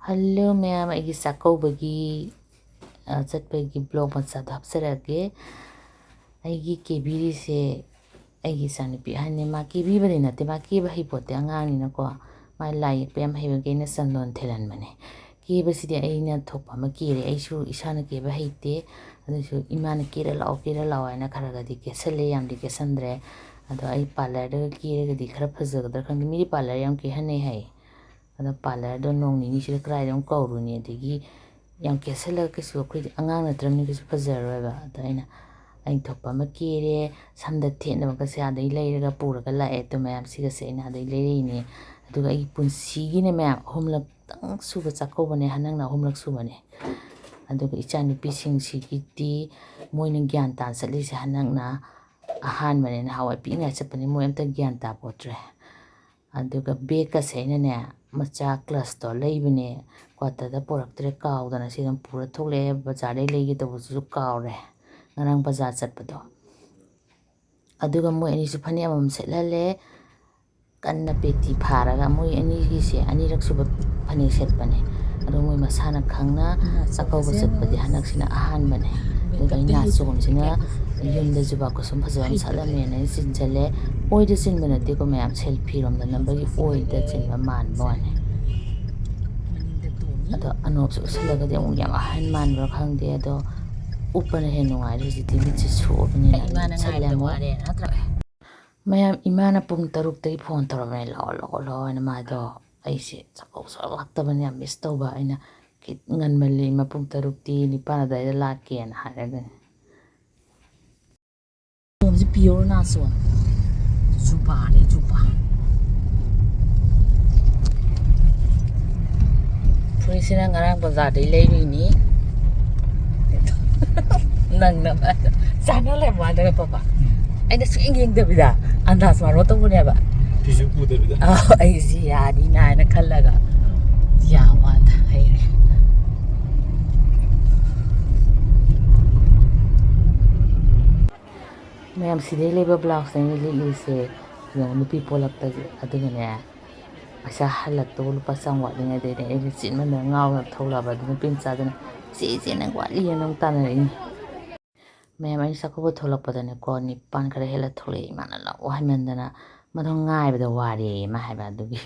Hello, ma'am. Eigi Chakouba Chatpa blog macha hapsarage. Eigi kebiri se Eigi sanipi hane ma kebi bari nate ma keba hipote angang ni ko ma lai pem hebe ge na sandon thelan mane keba sidi aina thopa ma kire aisu isana keba heite adusu imana kire lao aina kharaga di kesale yam di kesandre ado ai parlor de kire ga di khara phajaga da khang mi parlor yam ke hane hai ada parlor do nong ni sir krai dong ko ru ni digi yam kesala kesu khoi angang na tram ni kesu phajaro ba da aina anh thoppa ma kire samda thena ma kase adai leiraga puraga lae to mayam siga se na adai leirine aduga ai punsi gi ne mayam homlak tang suba chakouba ne hanang na homlak suba ne aduga ichani pising sigiti moina gyan tan sali se hanang na ahan mane na hawai pi nga chapani mo amta gyan ta potre aduga beka se ne macha class to leibane kwata da poraktre kaw dana sigam pura thole bazar dai leigi to bu kawre ngarang bazar chatpado aduga moi ani su phani amam setlale kanna peti pharaga moi ani gi se ani rak suba phani setpane adu moi masana khangna chakouba chatpadi hanak sina ahan bane duga ina sugum sina yumda juba ko sum phajam salame ne sinjale oida sinbana te ko mayam selfie rom da number gi oida chinba man bone ado anop su salaga de ung yam ahan man bra khangde ado upana he nungai ri ti mi chi chu opni na chalamo mayam imana pum taruk tai phone torabane lo na ma do ai se chakau so lakta bane miss toba aina kit ngan mali ma pum taruk ti ni pana da la ken haraga om ji pior na so juba Pulisina ngarang bazar dai leiri ni nang na ba sana le ma da papa ai da swing da bida andas ma roto bu ne ba tisu pu da bida ai ji ya ni na na khallaga ya wa da ai mayam sidai leba blouse ni li se yo nu people up ta aduga ne asa halak to lu pasang wa ni de de ai chin ma ngaw na thola ba du pin cha da si na wa li na tan na mayam ai chakouba tholakpadane ko ni pan khare hela thole mana la wa mendana madong ngai bada wari ma haiba dugi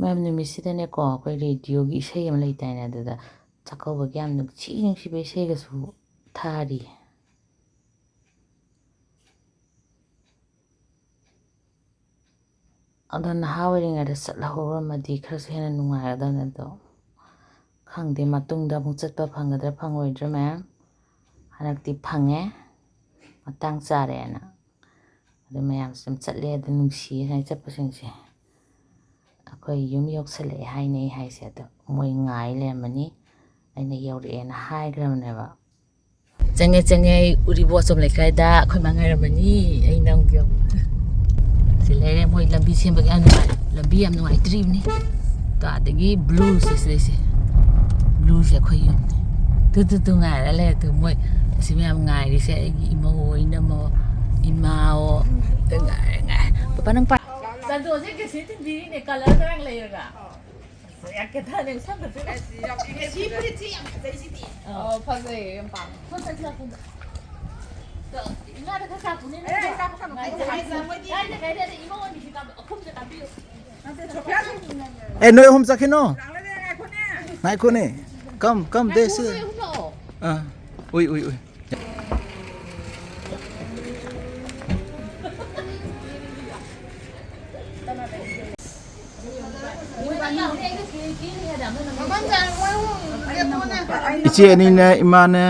mayam numisidane ko koi radio gi isei am leitai na da chakouba gi am nuk chi si be sei ga su thari adan hawring ada satla hora madi khara sena nungai da na do khangde matungda mu chatpa phangadra phangoidra mayam hanakti phange matang chare na adu mayam sim chatle da nungsi hai chappa singse akhoi yum yok sale hai nei hai se to moi ngai le mani aina yore na hai gram ne ba chenge uri bo som le kai da akhoi mangai ramani ai nang gyo sile moi lambi sem ba anu lambi am no ai trip ni ta dagi blue se khoi yum tu ngai le tu moi sim am ngai ri se imo ina mo imao ngai papa nang pa Santo je ke sitin biri ne color terang leira. Ya ke ta ne sam de ai si ya ke si pretty yang ke si ti. Oh, pa se yang bang. Ko sa sa ko. To, ina da ka sa ku ne. Eh, sa ku sa ku. Ai de imo ni si ka khum je ka bi. eh noi hom sakino nai ko ne come this ui ichi ani na imane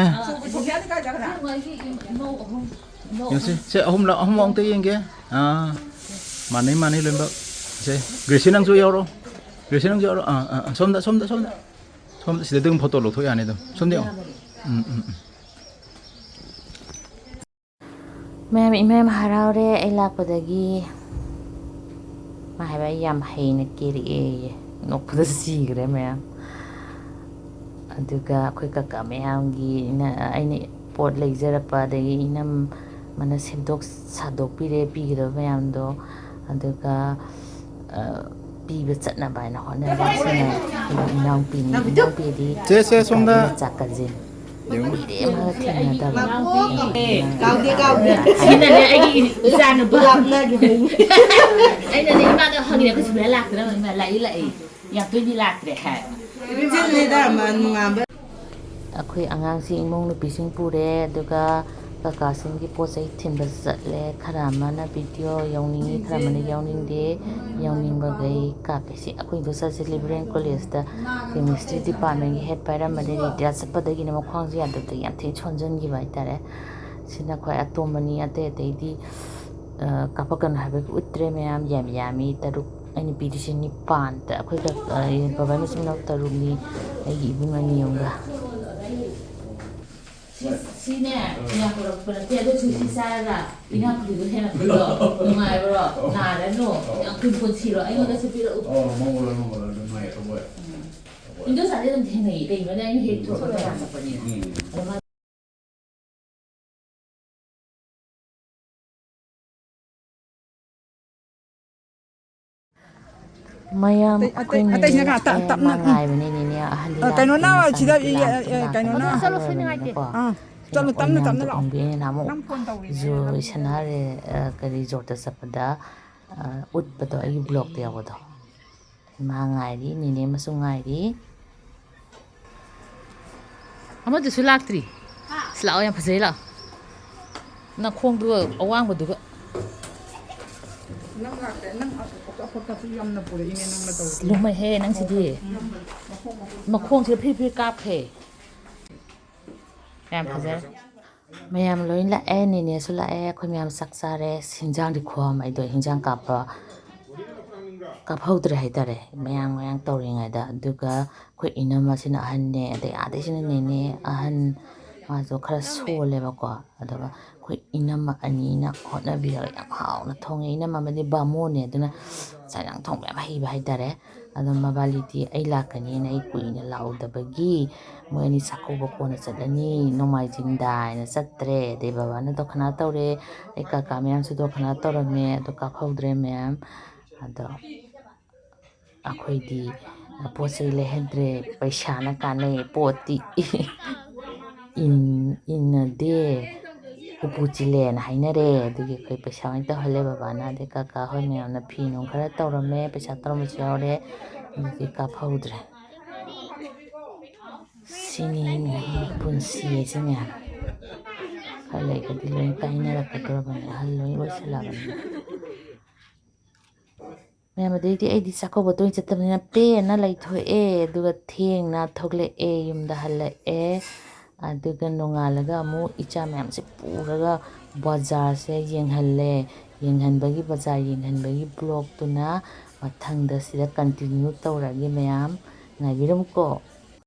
yo se hom ong te yeng ke mani lên bak se Gracie nang su yo ro 그래서 는 저 somda sida dum photo lo thoi ane do somde ꯃꯌꯥꯝ ꯏꯃꯥ ꯍꯔꯥꯎꯔꯦ ꯑꯩ ꯂꯥꯛꯄꯗꯒꯤ ꯃꯥ ꯍꯥꯏꯕ ꯑꯩ ꯌꯥꯝ ꯍꯩꯅ ꯀꯦꯔꯛꯑꯦꯌꯦ ꯅꯣꯛꯄꯗ ꯁꯤꯈ꯭ꯔꯦ ꯃꯌꯥꯝ ꯑꯗꯨꯒ ꯑꯩꯈꯣꯏ ꯀꯀꯥ ꯃꯌꯥꯝꯒꯤ ꯑꯩꯅ ꯄꯣꯠ ꯂꯩꯖꯔꯛꯄ ꯑꯗꯒꯤ ꯏꯅꯝꯃꯅ ꯁꯦꯝꯗꯣꯛ ꯁꯥꯗꯣꯛꯄꯤꯔꯦ ꯄꯤꯒꯗꯕ ꯃꯌꯥꯝꯗꯣ ꯑꯗꯨꯒ ꯄꯤꯕ ꯆꯠꯅꯕ ꯍꯥꯏꯅ ꯍꯣꯠꯅꯔꯦ ꯁꯤꯅ ꯏꯅꯥꯎꯄꯤꯅꯤ ꯏꯅꯥꯎꯄꯤꯗꯤ ꯀꯀꯥꯒꯤ ꯃꯆꯥ ꯀꯖꯤꯟ ꯀꯨꯏꯔꯦ ꯑꯃꯒ ꯊꯦꯡꯅꯗꯕ ꯁꯤꯅꯅꯦ ꯑꯩꯒꯤ ꯏꯆꯥꯅꯨꯄꯥ ꯑꯩꯅꯅꯦ ꯏꯃꯥꯗ ꯍꯪꯉꯤꯅꯦ ꯑꯩꯈꯣꯏ ꯁꯨꯃꯥꯏꯅ ꯂꯥꯛꯇꯅ ꯏꯃꯥ ꯂꯥꯛꯏ ꯌꯥꯝ ꯇꯣꯏꯅꯤ ꯂꯥꯛꯇ꯭ꯔꯦ ꯍꯥꯏ ꯑꯩꯈꯣꯏ ꯑꯉꯥꯡꯁꯤꯡ ꯏꯃꯨꯡ ꯅꯨꯄꯤꯁꯤꯡ ꯄꯨꯔꯦ ꯑꯗꯨꯒ ꯀꯀꯥꯁꯤꯡꯒꯤ ꯄꯣꯠ ꯆꯩ ꯊꯤꯟꯕ ꯆꯠꯂꯦ ꯈꯔ ꯑꯃꯅ ꯚꯤꯗꯤꯑꯣ ꯌꯥꯎꯅꯤꯡꯉꯤ ꯈꯔ ꯑꯃꯅ ꯌꯥꯎꯅꯤꯡꯗꯦ ꯌꯥꯎꯅꯤꯡꯕꯈꯩ ꯀꯥꯞꯄꯦ ꯁꯤ ꯑꯩꯈꯣꯏ ꯏꯟꯗꯣꯆꯥꯁꯦ ꯂꯤꯕꯔꯦꯜ ꯀꯣꯂꯦꯖꯇ ꯀꯦꯃꯤꯁꯇ꯭ꯔꯤ ꯗꯤꯄꯥꯔꯠꯃꯦꯟꯒꯤ ꯍꯦꯠ ꯄꯥꯏꯔꯝꯕꯅꯦ ꯔꯤꯇꯥꯌꯔ ꯆꯠꯄꯗꯒꯤꯅ ꯃꯈ꯭ꯋꯥꯡꯁꯦ ꯌꯥꯗꯕꯗꯒꯤ ꯌꯥꯝ ꯊꯤꯅ ꯁꯣꯟꯖꯟꯈꯤꯕ ꯍꯥꯏꯇꯥꯔꯦ ꯁꯤꯅ ꯈ꯭ꯋꯥꯏ ꯑꯇꯣꯝꯕꯅꯤ ꯑꯇꯩꯗꯤ ꯀꯥꯞꯄꯛꯀꯅꯨ ꯍꯥꯏꯕꯒꯤ ꯎꯠꯇ꯭ꯔꯦ ꯃꯌꯥꯝ ꯌꯥꯝꯃꯤ 6 ꯑꯩꯅ ꯄꯤꯔꯤꯁꯦ 9 ꯑꯩꯈꯣꯏ ꯕꯕꯥ ꯃꯆꯤꯟ ꯃꯅꯥꯎ 3ꯅꯤ ꯑꯩꯒꯤ ꯏꯕꯨꯡ 2 ꯑꯃꯒ ꯁꯤꯅꯦ ꯌꯥꯝ ꯄꯨꯔꯛꯄ ꯅꯠꯇꯦ ꯑꯗꯨꯁꯨ ꯁꯤ ꯆꯥꯔꯒ ꯏꯅꯥꯛꯈꯨꯜꯂꯤꯗꯣ ꯍꯦꯜꯂꯛꯄꯗꯣ ꯅꯨꯡꯉꯥꯏꯕ꯭ꯔꯣ ꯅꯥꯔꯅꯨ ꯌꯥꯝ ꯀꯨꯏ ꯄꯨꯟꯁꯤꯔꯣ ꯑꯩꯉꯣꯟꯗꯁꯨ ꯄꯤꯔꯛꯎ ꯏꯟꯗꯣꯆꯥꯗꯤ ꯑꯗꯨꯝ ꯊꯦꯡꯅꯩ ꯀꯩꯅꯣꯅꯦ ꯑꯩꯅ ꯍꯦꯛ ꯊꯣꯛꯄꯗ ꯆꯠꯄꯅꯤꯅ ꯃꯌꯥꯝ ꯑꯩꯈꯣꯏ ꯅꯦꯅꯦ ꯃꯥ ꯉꯥꯏꯕꯅꯦ ꯅꯦꯅꯦ ꯑꯍꯜꯗꯤ ꯂꯥꯛꯇ꯭ꯔꯤ ꯃꯆꯥꯅꯨꯄꯤ ꯂꯥꯛꯇꯪ ꯂꯥꯛꯀꯗꯕꯅꯤꯅꯀꯣ ꯁꯤꯅ ꯑꯣꯏ ꯃꯌꯥꯝꯗꯣ ꯎꯪꯕꯤꯅ ꯅꯍꯥꯟꯃꯨꯛ ꯁꯅꯥꯔꯦ ꯀꯔꯤ ꯔꯤꯖꯣꯔꯠꯇ ꯆꯠꯄꯗ ꯎꯠꯄꯗꯣ ꯑꯩꯒꯤ ꯕ꯭ꯂꯣꯛꯇ ꯌꯥꯎꯕꯗꯣ ꯃꯥ ꯉꯥꯏꯔꯤ ꯅꯦꯅꯦ ꯑꯃꯁꯨ ꯉꯥꯏꯔꯤ ꯑꯃꯗꯨꯁꯨ ꯂꯥꯛꯇ꯭ꯔꯤ ꯁꯤ ꯂꯥꯛꯑꯣ ꯌꯥꯝ ꯐꯖꯩ ꯂꯥꯛꯑꯣ ꯅꯈꯣꯡꯗꯨꯒ ꯑꯋꯥꯡꯕꯗꯨꯒ ꯅꯪ ꯂꯥꯛꯇꯦ ꯅꯪ ꯑꯐꯛꯇꯁꯨ ꯌꯥꯝꯅ ꯄꯨꯔꯛꯏꯅꯦ ꯅꯪꯅ ꯇꯧꯔꯤꯁꯦ ꯂꯨꯝꯃꯩꯍꯦ ꯅꯪꯁꯤꯗꯤ ꯃꯈꯣꯡꯁꯤꯗ ꯐ꯭ꯔꯤ ꯀꯥꯞꯈ꯭ꯔꯦ ꯌꯥꯝ ꯐꯖꯔꯦ ꯃꯌꯥꯝ ꯂꯣꯏ ꯂꯥꯛꯑꯦ ꯅꯦꯅꯦꯁꯨ ꯂꯥꯛꯑꯦ ꯑꯩꯈꯣꯏ ꯃꯌꯥꯝ ꯆꯥꯛ ꯆꯥꯔꯦ ꯍꯤꯟꯖꯥꯡꯗꯤ ꯈꯨꯍꯥꯎ ꯑꯩꯗꯣ ꯍꯤꯟꯖꯥꯡ ꯀꯥꯞꯍꯧꯗ꯭ꯔꯦ ꯍꯥꯏꯇꯥꯔꯦ ꯃꯌꯥꯝ ꯇꯧꯔꯤꯉꯩꯗ ꯑꯗꯨꯒ ꯑꯩꯈꯣꯏ ꯏꯅꯝꯃꯁꯤꯅ ꯑꯍꯟꯅꯦ ꯑꯗꯩ ꯑꯥꯗꯩꯁꯤꯅ ꯅꯦꯅꯦ ꯑꯍꯟ ꯃꯥꯁꯨꯈꯔ ꯁꯣꯜꯂꯦꯕꯀꯣ ꯑꯗꯨꯒ ꯑꯩꯈꯣꯏ ꯏꯅꯝꯃ ꯑꯅꯤꯅ ꯍꯣꯠꯅꯕꯤꯔꯒ ꯌꯥꯝ ꯍꯥꯎꯅ ꯊꯣꯡꯉꯦ ꯏꯅꯝꯃ ꯑꯃꯗꯤ ꯕꯥꯃꯣꯟꯅꯦ ꯑꯗꯨꯅ ꯆꯥꯛ ꯏꯟꯖꯥꯡ ꯊꯣꯡꯕ ꯌꯥꯝ ꯍꯩꯕ ꯍꯥꯏꯇꯥꯔꯦ ꯑꯗꯣ ꯃꯕꯥꯂꯤꯗꯤ ꯑꯩ ꯂꯥꯛꯀꯅꯤꯅ ꯑꯩ ꯀꯨꯏꯅ ꯂꯥꯛꯍꯧꯗꯕꯒꯤ ꯃꯣꯏ ꯑꯅꯤ ꯆꯥꯛꯀꯧꯕ ꯀꯣꯟꯅ ꯆꯠꯂꯅꯤ ꯅꯣꯡꯃꯥꯏꯖꯤꯡꯗ ꯍꯥꯏꯅ ꯆꯠꯇ꯭ꯔꯦ ꯑꯗꯩ ꯕꯕꯥꯅ ꯗꯣꯈꯅꯥ ꯇꯧꯔꯦ ꯑꯩ ꯀꯀꯥ ꯃꯌꯥꯝꯁꯨ ꯗꯣꯈꯅꯥ ꯇꯧꯔꯝꯃꯦ ꯑꯗꯣ ꯀꯥꯞꯍꯧꯗ꯭ꯔꯦ ꯃꯌꯥꯝ ꯑꯗꯣ ꯑꯩꯈꯣꯏꯗꯤ ꯄꯣꯠ ꯆꯩ ꯂꯩꯍꯟꯗ꯭ꯔꯦ ꯄꯩꯁꯥꯅ ꯀꯥꯟꯅꯩ ꯄꯣꯠꯇꯤ ꯏꯟꯅꯗꯦ ꯎꯄꯨ ꯆꯤꯜꯂꯦꯅ ꯍꯥꯏꯅꯔꯦ ꯑꯗꯨꯒꯤ ꯑꯩꯈꯣই ꯄꯩꯁꯥ ꯑꯣꯏꯅ ꯇꯧꯍꯜꯂꯦ ꯕꯕꯥꯅ ꯑꯗꯩ ꯀꯀꯥ ꯍꯣꯏ ꯃꯌꯥꯝꯅ ꯐꯤ ꯅꯨꯡ ꯈꯔ ꯇꯧꯔꯝꯃꯦ ꯄꯩꯁꯥ ꯇꯧꯔꯝꯕꯁꯨ ꯌꯥꯎꯔꯦ ꯑꯗꯨꯗꯤ ꯀꯥꯞꯍꯧꯗ꯭ꯔꯦ ꯁꯤꯅꯤ ꯄꯨꯟꯁꯤ ꯍꯥꯏꯁꯦ ꯃꯌꯥꯝ ꯈꯔ ꯂꯩꯔꯒꯗꯤ ꯂꯣꯏ ꯀꯥꯏꯅꯔꯛꯀꯗꯧꯔꯕꯅꯤ ꯑꯍꯜ ꯂꯣꯏ ꯑꯣꯏꯁꯜꯂꯕꯅꯤꯅ ꯃꯌꯥꯝ ꯑꯗꯩꯗꯤ ꯑꯩꯗꯤ ꯆꯥꯛꯀꯧꯕ ꯇꯣꯏꯅ ꯆꯠꯇꯕꯅꯤꯅ ꯄꯦꯟꯅ ꯂꯩꯊꯣꯛꯑꯦ ꯑꯗꯨꯒ ꯊꯦꯡꯅ ꯊꯣꯛꯂꯛꯑꯦ ꯌꯨꯝꯗ ꯍꯜꯂꯛꯑꯦ ꯑꯗꯨꯒ ꯅꯣꯡꯉꯥꯜꯂꯒ ꯑꯃꯨꯛ ꯏꯆꯥ ꯃꯌꯥꯝꯁꯦ ꯄꯨꯔꯒ ꯕꯖꯥꯔꯁꯦ ꯌꯦꯡꯍꯟꯕꯒꯤ ꯕꯖꯥꯔ ꯌꯦꯡꯍꯟꯕꯒꯤ ꯕ꯭ꯂꯣꯛꯇꯨꯅ ꯃꯊꯪꯗ ꯁꯤꯗ ꯀꯟꯇꯤꯅ꯭ꯌꯨ ꯇꯧꯔꯒꯦ ꯃꯌꯥꯝ ꯉꯥꯏꯕꯤꯔꯝꯃꯨꯀꯣ